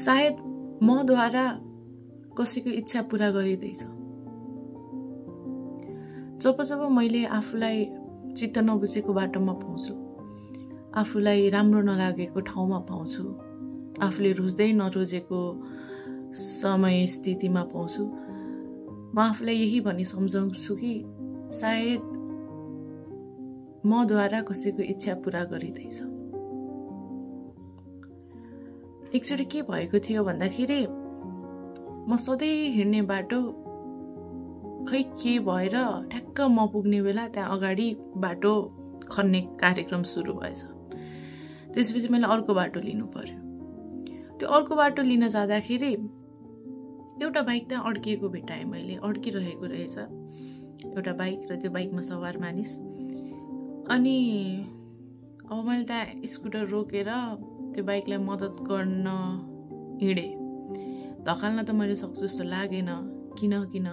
सायद मद्वारा कसैको इच्छा पूरा गरिँदैछ। जब जब मैले आफूलाई चित्त नबुझेको बाटोमा पाउँछु, आफूलाई राम्रो नलागेको ठाउँमा पाउँछु, आफूले रोज्दै नरोजेको समय स्थितिमा पाउँछु, म आफूलाई यही भनी सम्झाउँछु कि सायद मद्वारा कसैको इच्छा पूरा गरिँदैछ। एकचोटि के भएको थियो भन्दाखेरि म सधैँ हिँड्ने बाटो खै के भएर ठ्याक्क म पुग्ने बेला त्यहाँ अगाडि बाटो खन्ने कार्यक्रम सुरु भएछ। त्यसपछि मैले अर्को बाटो लिनु पर्यो। त्यो अर्को बाटो लिन जाँदाखेरि एउटा बाइक त्यहाँ अड्किएको भेटाएँ मैले। अड्किरहेको रहेछ एउटा बाइक र त्यो बाइकमा सवार मानिस। अनि अब मैले त्यहाँ स्कुटर रोकेर त्यो बाइकलाई मद्दत गर्न हिँडेँ। धकाल्न त मैले सक्छु जस्तो लागेन, किन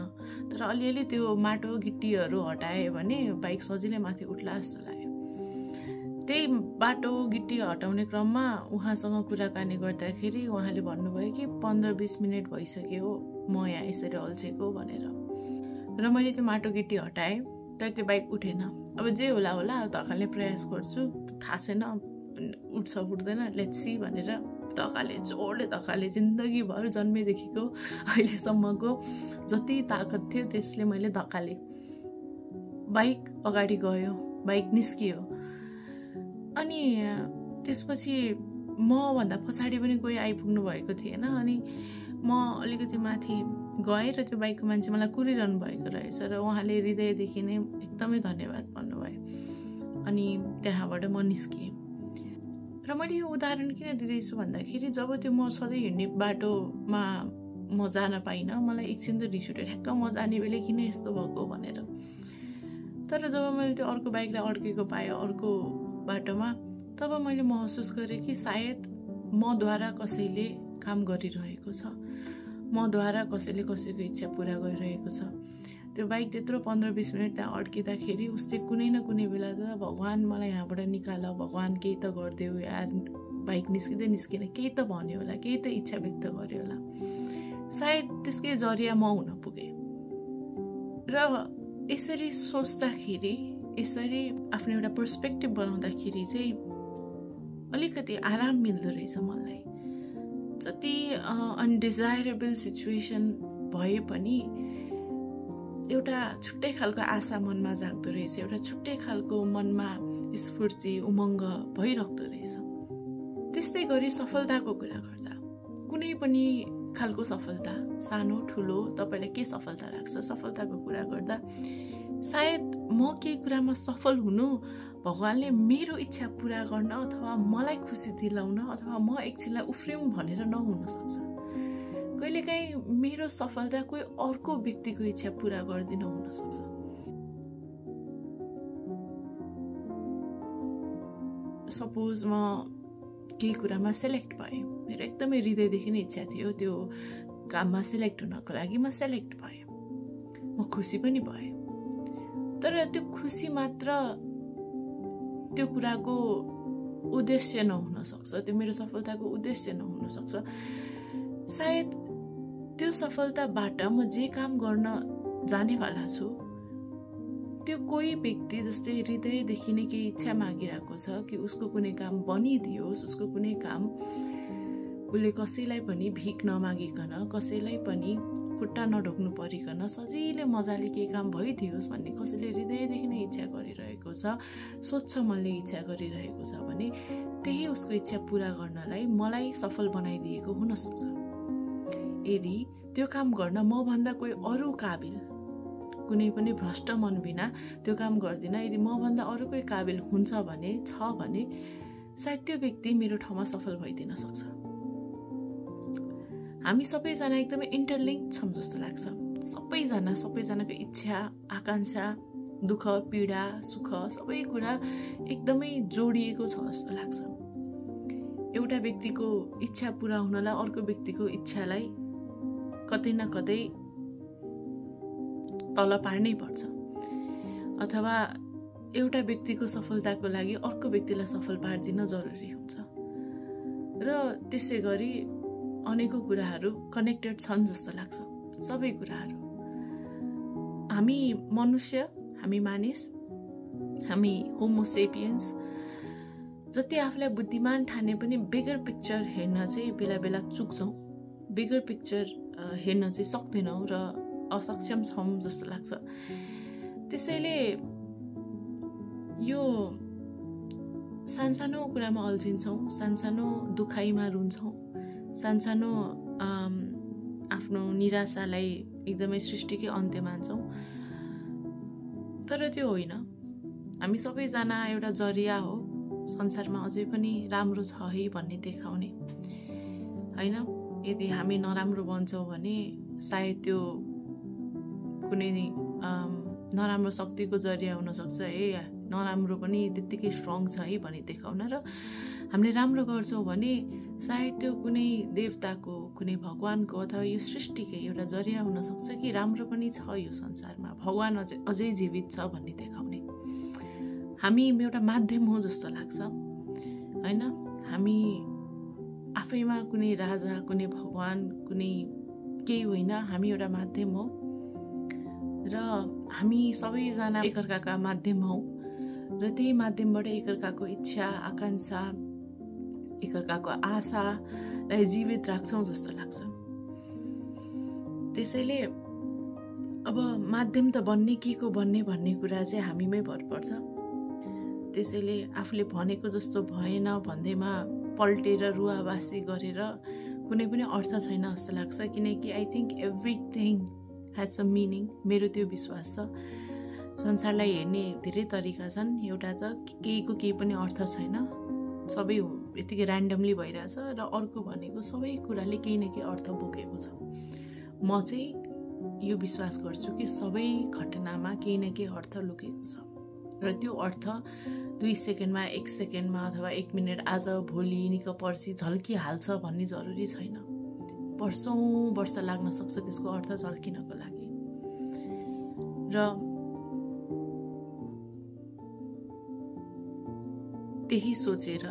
तर अलिअलि त्यो माटो गिट्टीहरू हटाएँ भने बाइक सजिलै माथि उठ्ला जस्तो लाग्यो। त्यही बाटो गिट्टी हटाउने क्रममा उहाँसँग कुराकानी गर्दाखेरि उहाँले भन्नुभयो कि 15-20 मिनट भइसक्यो म यहाँ यसरी अल्झेको भनेर। र मैले त्यो माटो गिट्टी हटाएँ तर त्यो बाइक उठेन। अब जे होला धकाल्ने प्रयास गर्छु, थाहा छैन उठ्छ उठ्दैन, लेट्स सी भनेर जोडले धकाले जिन्दगीभर जन्मेदेखिको अहिलेसम्मको जति ताकत थियो त्यसले मैले धकाले। बाइक अगाडि गयो, बाइक निस्कियो। अनि त्यसपछि म भन्दा पछाडि पनि कोही आइपुग्नु भएको थिएन। अनि म अलिकति माथि गएँ र त्यो बाइकको मान्छे मलाई कुरिरहनु भएको रहेछ र उहाँले हृदयदेखि नै एकदमै धन्यवाद भन्नुभयो। अनि त्यहाँबाट म निस्किएँ। र मैले यो उदाहरण किन दिँदैछु भन्दाखेरि जब त्यो म सधैँ हिँड्ने बाटोमा म जान पाइनँ, मलाई एकछिन त रिस उठ्यो, ठ्याक्क म जाने बेला किन यस्तो भएको भनेर। तर जब मैले त्यो अर्को बाइकलाई अड्केको पाएँ अर्को बाटोमा, तब मैले महसुस गरेँ कि सायद मद्वारा कसैले काम गरिरहेको छ, मद्वारा कसैले कसैको इच्छा पूरा गरिरहेको छ। त्यो बाइक त्यत्रो 15-20 मिनट त्यहाँ अड्किँदाखेरि उसले कुनै न कुनै बेला त भगवान् मलाई यहाँबाट निकाल, भगवान् केही त गरिदेऊ यार, बाइक निस्किन केही त भन्यो होला, केही त इच्छा व्यक्त गर्यो होला। सायद त्यसकै जरिया म हुन पुगेँ। र यसरी सोच्दाखेरि, यसरी आफ्नो एउटा पर्सपेक्टिभ बनाउँदाखेरि चाहिँ अलिकति आराम मिल्दो रहेछ मलाई। जति अनडिजायरेबल सिचुएसन भए पनि एउटा छुट्टै खालको आशा मनमा जाग्दो रहेछ, एउटा छुट्टै खालको मनमा स्फूर्ति उमङ्ग भइराख्दो रहेछ। त्यस्तै गरी सफलताको कुरा गर्दा, कुनै पनि खालको सफलता, सानो ठुलो तपाईँलाई के सफलता लाग्छ, सफलताको कुरा गर्दा सायद म केही कुरामा सफल हुनु भगवानले मेरो इच्छा पूरा गर्न अथवा मलाई खुसी दिलाउन अथवा म एकछिनलाई उफ्रियौँ भनेर नहुन सक्छ। कहिलेकाहीँ मेरो सफलता कोही अर्को व्यक्तिको इच्छा पूरा गर्दिन हुन सक्छ। सपोज म केही कुरामा सेलेक्ट भएँ, मेरो एकदमै हृदयदेखि नै इच्छा थियो त्यो काममा सेलेक्ट हुनको लागि, म सेलेक्ट भएँ, म खुसी पनि भएँ। तर त्यो खुसी मात्र त्यो कुराको उद्देश्य नहुन सक्छ, त्यो मेरो सफलताको उद्देश्य नहुन सक्छ। सायद त्यो सफलताबाट म जे काम गर्न जानेवाला छु त्यो कोही व्यक्ति जस्तै हृदयदेखि नै केही इच्छा मागिरहेको छ कि उसको कुनै काम बनिदियोस्, उसको कुनै काम उसले कसैलाई पनि भिख नमागिकन, कसैलाई पनि खुट्टा नढोक्नु परिकन सजिलै मजाले केही काम भइदियोस् भन्ने कसैले हृदयदेखि नै इच्छा गरिरहेको छ, स्वच्छ मनले इच्छा गरिरहेको छ भने त्यही उसको इच्छा पूरा गर्नलाई मलाई सफल बनाइदिएको हुन सक्छ। यदि त्यो काम गर्न म भन्दा कोही अरू काबिल, कुनै पनि भ्रष्ट मन बिना त्यो काम गर्दिन, यदि म भन्दा अरू कोही काबिल हुन्छ भने, छ भने सायद त्यो व्यक्ति मेरो ठाउँमा सफल भइदिन सक्छ। हामी सबैजना एकदमै इन्टरलिङ्क छौँ जस्तो लाग्छ। सबैजनाको इच्छा, आकांक्षा, दुःख, पीडा, सुख सबै कुरा एकदमै जोडिएको छ जस्तो लाग्छ। एउटा व्यक्तिको इच्छा पूरा हुनलाई अर्को व्यक्तिको इच्छालाई कतै न कतै तल पार्नै पर्छ, अथवा एउटा व्यक्तिको सफलताको लागि अर्को व्यक्तिलाई सफल पार्दिन जरुरी हुन्छ। र त्यसै गरी अनेकौं कुराहरू कनेक्टेड छन् जस्तो लाग्छ। सबै कुराहरू हामी मनुष्य, हामी मानिस, हामी होमोसेपियन्स जति आफूलाई बुद्धिमान ठाने पनि बिगर पिक्चर हेर्न चाहिँ बेला बेला चुक्छौँ, बिगर पिक्चर हेर्न चाहिँ सक्दैनौँ र असक्षम छौँ जस्तो लाग्छ। त्यसैले यो सानसानो कुरामा अल्झिन्छौँ, सानसानो दुखाइमा रुन्छौँ, सानसानो आफ्नो निराशालाई एकदमै सृष्टिकै अन्त्य मान्छौँ। तर त्यो होइन, हामी सबैजना एउटा जरिया हो संसारमा अझै पनि राम्रो छ है भन्ने देखाउने, होइन? यदि हामी नराम्रो बन्छौँ भने सायद त्यो कुनै नराम्रो शक्तिको जरिया हुनसक्छ। नराम्रो पनि त्यत्तिकै स्ट्रङ छ है भनी देखाउन। र हामीले राम्रो गर्छौँ भने सायद त्यो कुनै देवताको, कुनै भगवानको अथवा यो सृष्टिकै एउटा जरिया हुनसक्छ कि राम्रो पनि छ यो संसारमा, भगवान अझै जीवित छ भन्ने देखाउने। हामी एउटा माध्यम हो जस्तो लाग्छ, होइन? हामी आफैमा कुनै राजा, कुनै भगवान, कुनै केही होइन, हामी एउटा माध्यम हो र हामी सबैजना एकअर्काका माध्यम हौ र त्यही माध्यमबाट एकअर्काको इच्छा, आकांक्षा, एकअर्काको आशालाई जीवित राख्छौँ जस्तो लाग्छ। त्यसैले अब माध्यम त बन्ने के को बन्ने भन्ने कुरा चाहिँ हामीमै भर पर्छ। त्यसैले आफूले भनेको जस्तो भएन भन्दैमा पल्टेर रुवाबासी गरेर कुनै पनि अर्थ छैन जस्तो लाग्छ। किनकि I think everything has a meaning. मेरो त्यो विश्वास छ। संसारलाई हेर्ने धेरै तरिका छन्। एउटा त केहीको केही पनि अर्थ छैन, सबै यतिकै ऱ्यान्डमली भइरहेछ, र अर्को भनेको सबै कुराले केही न केही अर्थ बोकेको छ। म चाहिँ यो विश्वास गर्छु कि सबै घटनामा केही न केही अर्थ लुकेको छ र त्यो अर्थ 2 सेकेन्डमा, 1 सेकेन्डमा अथवा 1 मिनट, आज, भोलि, निक पर्सि झल्किहाल्छ भन्ने जरुरी छैन। वर्षौं वर्ष लाग्न सक्छ त्यसको अर्थ झल्किनको लागि। र त्यही सोचेर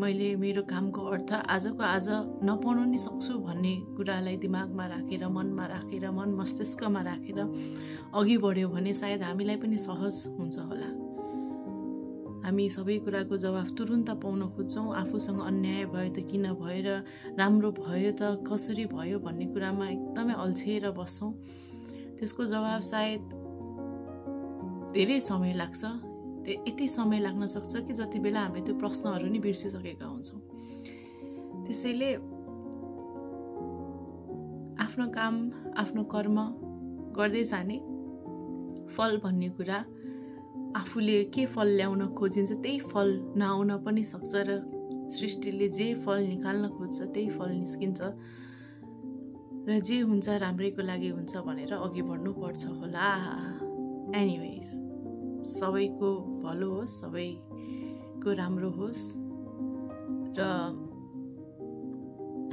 मैले मेरो कामको अर्थ आजको आज नपाउन नि सक्छु भन्ने कुरालाई दिमागमा राखेर, मनमा राखेर, मन मस्तिष्कमा राखेर अघि बढ्यो भने सायद हामीलाई पनि सहज हुन्छ होला। हामी सबै कुराको जवाफ तुरुन्त पाउन खोज्छौँ। आफूसँग अन्याय भयो त किन भयो र राम्रो भयो त कसरी भयो भन्ने कुरामा एकदमै अल्छिएर बस्छौँ। त्यसको जवाफ सायद धेरै समय लाग्छ। यति समय लाग्न सक्छ कि जति बेला हामीले त्यो प्रश्नहरू नि बिर्सिसकेका हुन्छौँ। त्यसैले आफ्नो काम, आफ्नो कर्म गर्दै जाने, फल भन्ने कुरा आफूले के फल ल्याउन खोजिन्छ त्यही फल नआउन पनि सक्छ र सृष्टिले जे फल निकाल्न खोज्छ त्यही फल निस्किन्छ र जे हुन्छ राम्रैको लागि हुन्छ भनेर अघि बढ्नु पर्छ होला। एनिवेज, सबैको भलो होस्, सबैको राम्रो होस् र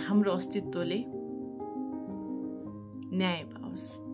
हाम्रो अस्तित्वले न्याय पाओस्।